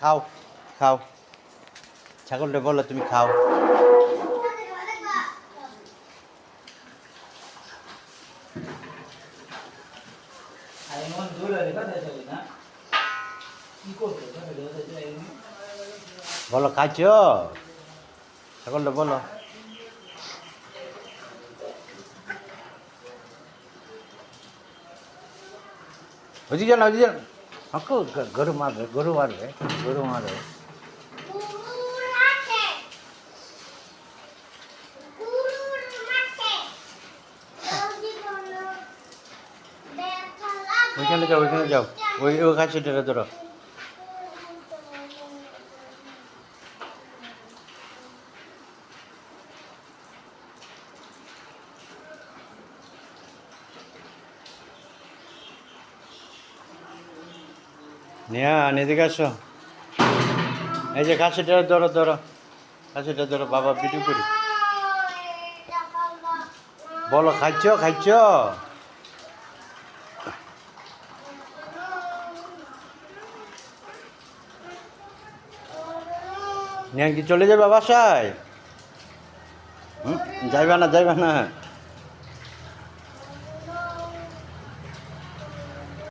খাও খাও ছাগলটা বলো তুমি খাও। বলো খাচ্ছ ছাগলটা বলো। ওদিকে যান ওদিকে যান হাঁকো গরু মারবে গরু মারবে গরু মারবে। ওইখানে যাও ওইখানে যাও ওই ও খাচ্ছিটা ধরো। নেয়া এদিকে আসো এই যে খাসিটা ধরো ধরো খাসিটা ধরো বাবা ভিডিও করি। বলো খাচ্ছ খাচ্ছ নিয়ে কি চলে যাবে বাসায়? যাইবা না যাইবা না।